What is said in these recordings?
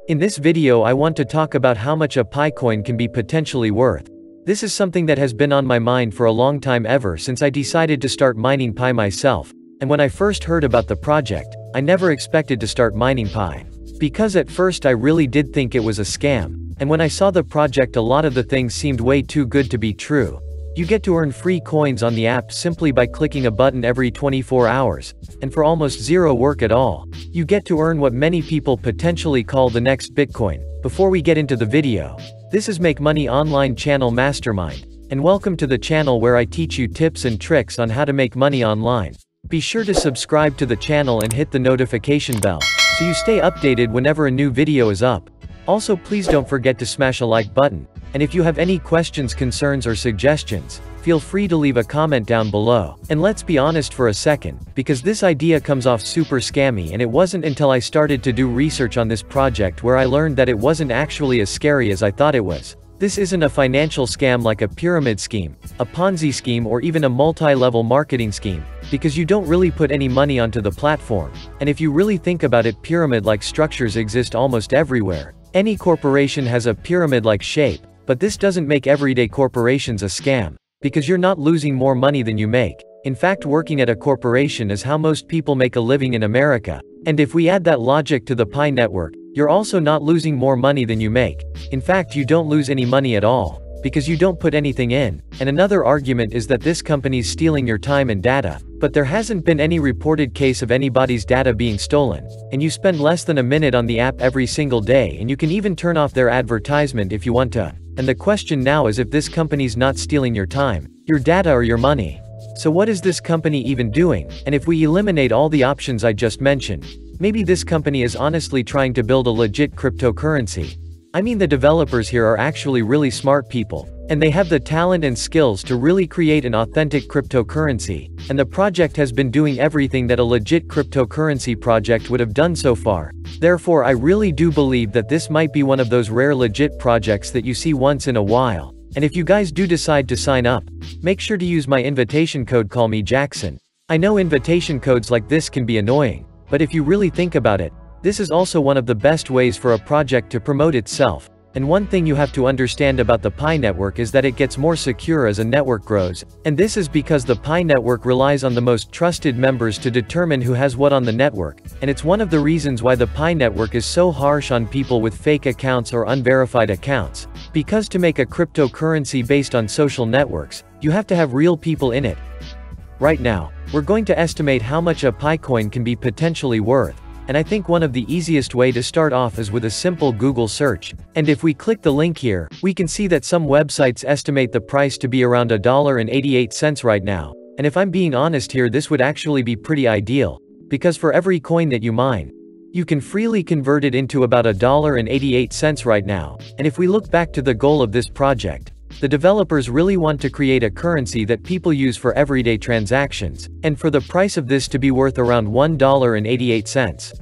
In this video I want to talk about how much a Pi coin can be potentially worth. This is something that has been on my mind for a long time, ever since I decided to start mining Pi myself, and when I first heard about the project, I never expected to start mining Pi. Because at first I really did think it was a scam, and when I saw the project a lot of the things seemed way too good to be true. You get to earn free coins on the app simply by clicking a button every 24 hours, and for almost zero work at all. You get to earn what many people potentially call the next Bitcoin. Before we get into the video, this is Make Money Online Channel Mastermind, and welcome to the channel where I teach you tips and tricks on how to make money online. Be sure to subscribe to the channel and hit the notification bell, so you stay updated whenever a new video is up. Also, please don't forget to smash a like button, and if you have any questions, concerns or suggestions, feel free to leave a comment down below. And let's be honest for a second, because this idea comes off super scammy, and it wasn't until I started to do research on this project where I learned that it wasn't actually as scary as I thought it was. This isn't a financial scam like a pyramid scheme, a Ponzi scheme, or even a multi-level marketing scheme, because you don't really put any money onto the platform. And if you really think about it, pyramid-like structures exist almost everywhere. Any corporation has a pyramid-like shape, but this doesn't make everyday corporations a scam, because you're not losing more money than you make. In fact, working at a corporation is how most people make a living in America. And if we add that logic to the Pi network, you're also not losing more money than you make. In fact, you don't lose any money at all, because you don't put anything in. And another argument is that this company's stealing your time and data, but there hasn't been any reported case of anybody's data being stolen. And you spend less than a minute on the app every single day, and you can even turn off their advertisement if you want to. And the question now is if this company's not stealing your time, your data, or your money. So what is this company even doing? And if we eliminate all the options I just mentioned, maybe this company is honestly trying to build a legit cryptocurrency. I mean, the developers here are actually really smart people, and they have the talent and skills to really create an authentic cryptocurrency, and the project has been doing everything that a legit cryptocurrency project would have done so far. Therefore, I really do believe that this might be one of those rare legit projects that you see once in a while. And if you guys do decide to sign up, make sure to use my invitation code CallMeJackson. I know invitation codes like this can be annoying, but if you really think about it, this is also one of the best ways for a project to promote itself. And one thing you have to understand about the Pi network is that it gets more secure as a network grows, and this is because the Pi network relies on the most trusted members to determine who has what on the network, and it's one of the reasons why the Pi network is so harsh on people with fake accounts or unverified accounts. Because to make a cryptocurrency based on social networks, you have to have real people in it. Right now, we're going to estimate how much a Pi coin can be potentially worth. And I think one of the easiest way to start off is with a simple Google search. And if we click the link here, we can see that some websites estimate the price to be around $1.88 right now. And if I'm being honest here, this would actually be pretty ideal, because for every coin that you mine, you can freely convert it into about $1.88 right now. And if we look back to the goal of this project, the developers really want to create a currency that people use for everyday transactions, and for the price of this to be worth around $1.88.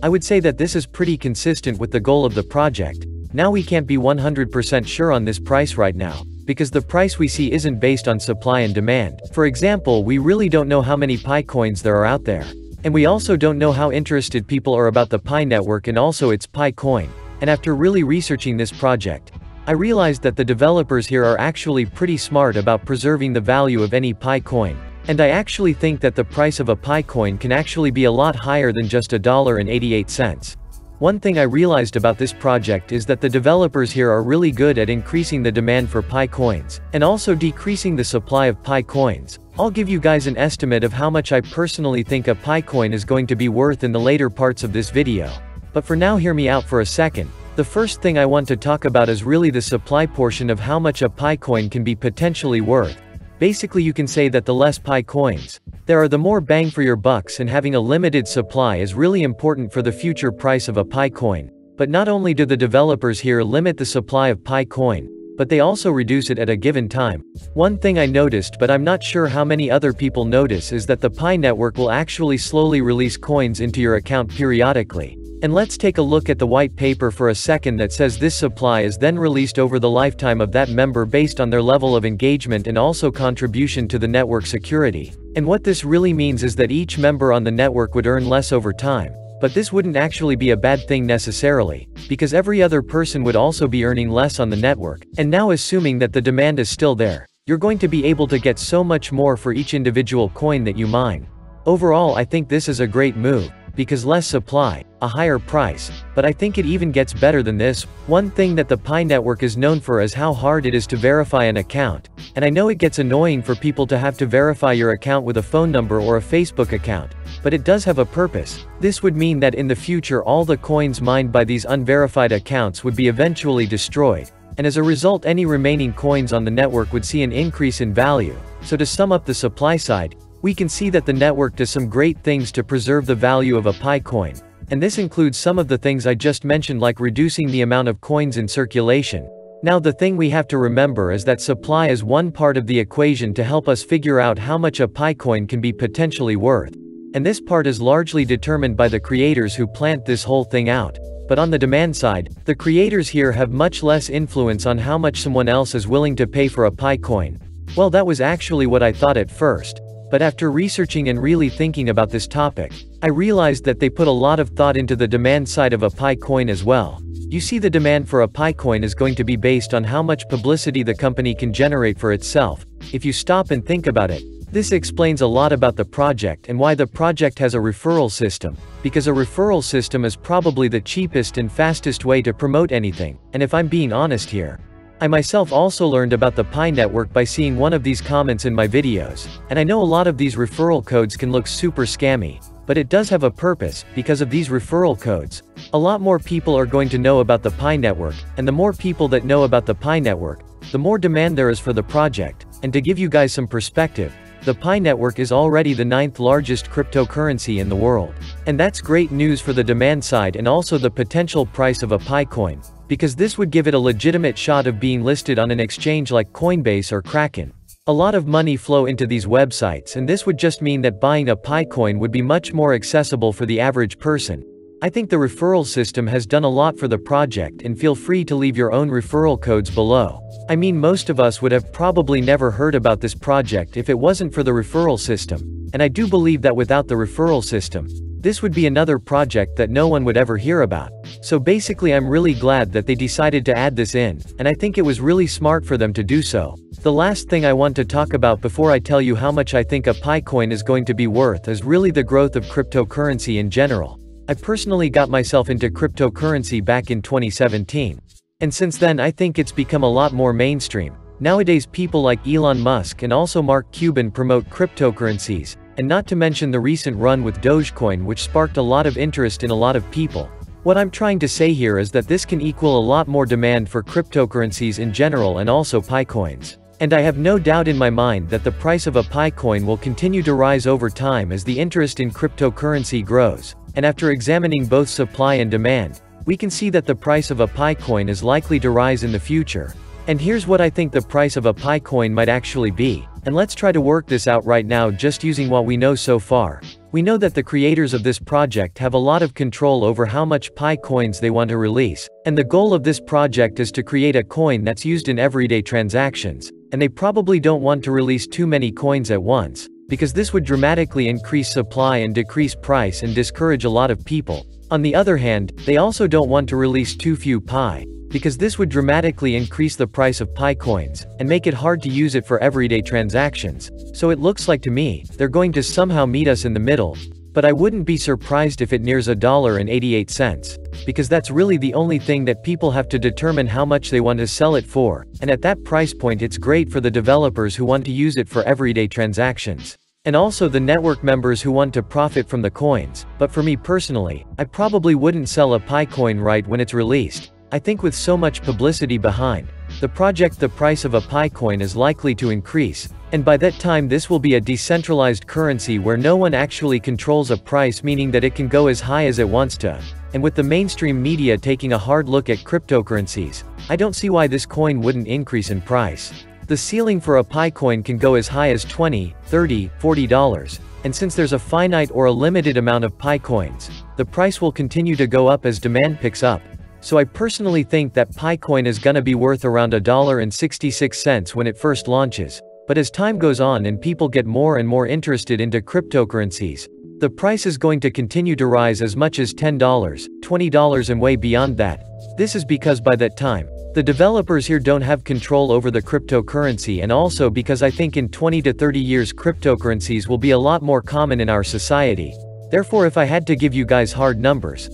I would say that this is pretty consistent with the goal of the project. Now we can't be 100% sure on this price right now, because the price we see isn't based on supply and demand. For example, we really don't know how many Pi coins there are out there. And we also don't know how interested people are about the Pi network and also its Pi coin. And after really researching this project, I realized that the developers here are actually pretty smart about preserving the value of any Pi coin. And I actually think that the price of a Pi coin can actually be a lot higher than just $1.88. One thing I realized about this project is that the developers here are really good at increasing the demand for Pi coins, and also decreasing the supply of Pi coins. I'll give you guys an estimate of how much I personally think a Pi coin is going to be worth in the later parts of this video. But for now, hear me out for a second. The first thing I want to talk about is really the supply portion of how much a Pi coin can be potentially worth. Basically, you can say that the less Pi coins there are, the more bang for your bucks, and having a limited supply is really important for the future price of a Pi coin. But not only do the developers here limit the supply of Pi coin, but they also reduce it at a given time. One thing I noticed, but I'm not sure how many other people notice, is that the Pi network will actually slowly release coins into your account periodically. And let's take a look at the white paper for a second that says this supply is then released over the lifetime of that member based on their level of engagement and also contribution to the network security. And what this really means is that each member on the network would earn less over time. But this wouldn't actually be a bad thing necessarily, because every other person would also be earning less on the network, and now assuming that the demand is still there, you're going to be able to get so much more for each individual coin that you mine. Overall, I think this is a great move, because less supply, a higher price, but I think it even gets better than this. One thing that the Pi network is known for is how hard it is to verify an account, and I know it gets annoying for people to have to verify your account with a phone number or a Facebook account, but it does have a purpose. This would mean that in the future all the coins mined by these unverified accounts would be eventually destroyed, and as a result any remaining coins on the network would see an increase in value. So to sum up the supply side, we can see that the network does some great things to preserve the value of a Pi coin, and this includes some of the things I just mentioned, like reducing the amount of coins in circulation. Now the thing we have to remember is that supply is one part of the equation to help us figure out how much a Pi coin can be potentially worth, and this part is largely determined by the creators who plant this whole thing out. But on the demand side, the creators here have much less influence on how much someone else is willing to pay for a Pi coin. Well, that was actually what I thought at first. But after researching and really thinking about this topic, I realized that they put a lot of thought into the demand side of a Pi coin as well. You see, the demand for a Pi coin is going to be based on how much publicity the company can generate for itself. If you stop and think about it, this explains a lot about the project and why the project has a referral system, because a referral system is probably the cheapest and fastest way to promote anything, and if I'm being honest here, I myself also learned about the Pi network by seeing one of these comments in my videos, and I know a lot of these referral codes can look super scammy, but it does have a purpose. Because of these referral codes, a lot more people are going to know about the Pi network, and the more people that know about the Pi network, the more demand there is for the project. And to give you guys some perspective, the Pi network is already the 9th largest cryptocurrency in the world. And that's great news for the demand side and also the potential price of a Pi coin, because this would give it a legitimate shot of being listed on an exchange like Coinbase or Kraken. A lot of money flow into these websites, and this would just mean that buying a Pi coin would be much more accessible for the average person. I think the referral system has done a lot for the project, and feel free to leave your own referral codes below. I mean, most of us would have probably never heard about this project if it wasn't for the referral system, and I do believe that without the referral system, this would be another project that no one would ever hear about. So basically, I'm really glad that they decided to add this in, and I think it was really smart for them to do so. The last thing I want to talk about before I tell you how much I think a Pi coin is going to be worth is really the growth of cryptocurrency in general. I personally got myself into cryptocurrency back in 2017. And since then I think it's become a lot more mainstream. Nowadays people like Elon Musk and also Mark Cuban promote cryptocurrencies, and not to mention the recent run with Dogecoin, which sparked a lot of interest in a lot of people. What I'm trying to say here is that this can equal a lot more demand for cryptocurrencies in general and also Pi coins. And I have no doubt in my mind that the price of a Pi coin will continue to rise over time as the interest in cryptocurrency grows. And after examining both supply and demand, we can see that the price of a Pi coin is likely to rise in the future. And here's what I think the price of a Pi coin might actually be. And let's try to work this out right now just using what we know so far. We know that the creators of this project have a lot of control over how much Pi coins they want to release. And the goal of this project is to create a coin that's used in everyday transactions. And they probably don't want to release too many coins at once, because this would dramatically increase supply and decrease price and discourage a lot of people. On the other hand, they also don't want to release too few Pi, because this would dramatically increase the price of Pi coins, and make it hard to use it for everyday transactions. So it looks like to me, they're going to somehow meet us in the middle. But I wouldn't be surprised if it nears $1.88, because that's really the only thing that people have to determine how much they want to sell it for, and at that price point it's great for the developers who want to use it for everyday transactions. And also the network members who want to profit from the coins. But for me personally, I probably wouldn't sell a Pi coin right when it's released. I think with so much publicity behind the project, the price of a Pi coin is likely to increase, and by that time this will be a decentralized currency where no one actually controls a price, meaning that it can go as high as it wants to. And with the mainstream media taking a hard look at cryptocurrencies, I don't see why this coin wouldn't increase in price. The ceiling for a Pi coin can go as high as $20, $30, $40, and since there's a finite or a limited amount of Pi coins, the price will continue to go up as demand picks up. So I personally think that Pi coin is gonna be worth around $1.66 when it first launches. But as time goes on and people get more and more interested into cryptocurrencies, The price is going to continue to rise as much as $10, $20 and way beyond that. This is because by that time, the developers here don't have control over the cryptocurrency, and also because I think in 20 to 30 years cryptocurrencies will be a lot more common in our society. Therefore, if I had to give you guys hard numbers,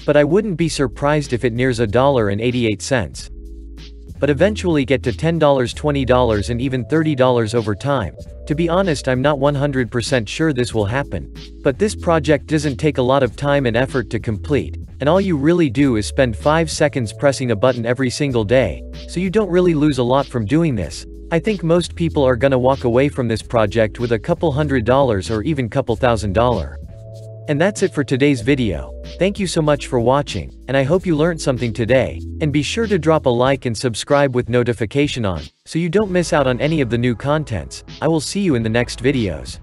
but I wouldn't be surprised if it nears $1.88. But eventually get to $10, $20 and even $30 over time. To be honest, I'm not 100% sure this will happen. But this project doesn't take a lot of time and effort to complete, and all you really do is spend 5 seconds pressing a button every single day, so you don't really lose a lot from doing this. I think most people are gonna walk away from this project with a couple $100 or even couple $1,000. And that's it for today's video. Thank you so much for watching, and I hope you learned something today. And be sure to drop a like and subscribe with notification on, so you don't miss out on any of the new contents. I will see you in the next videos.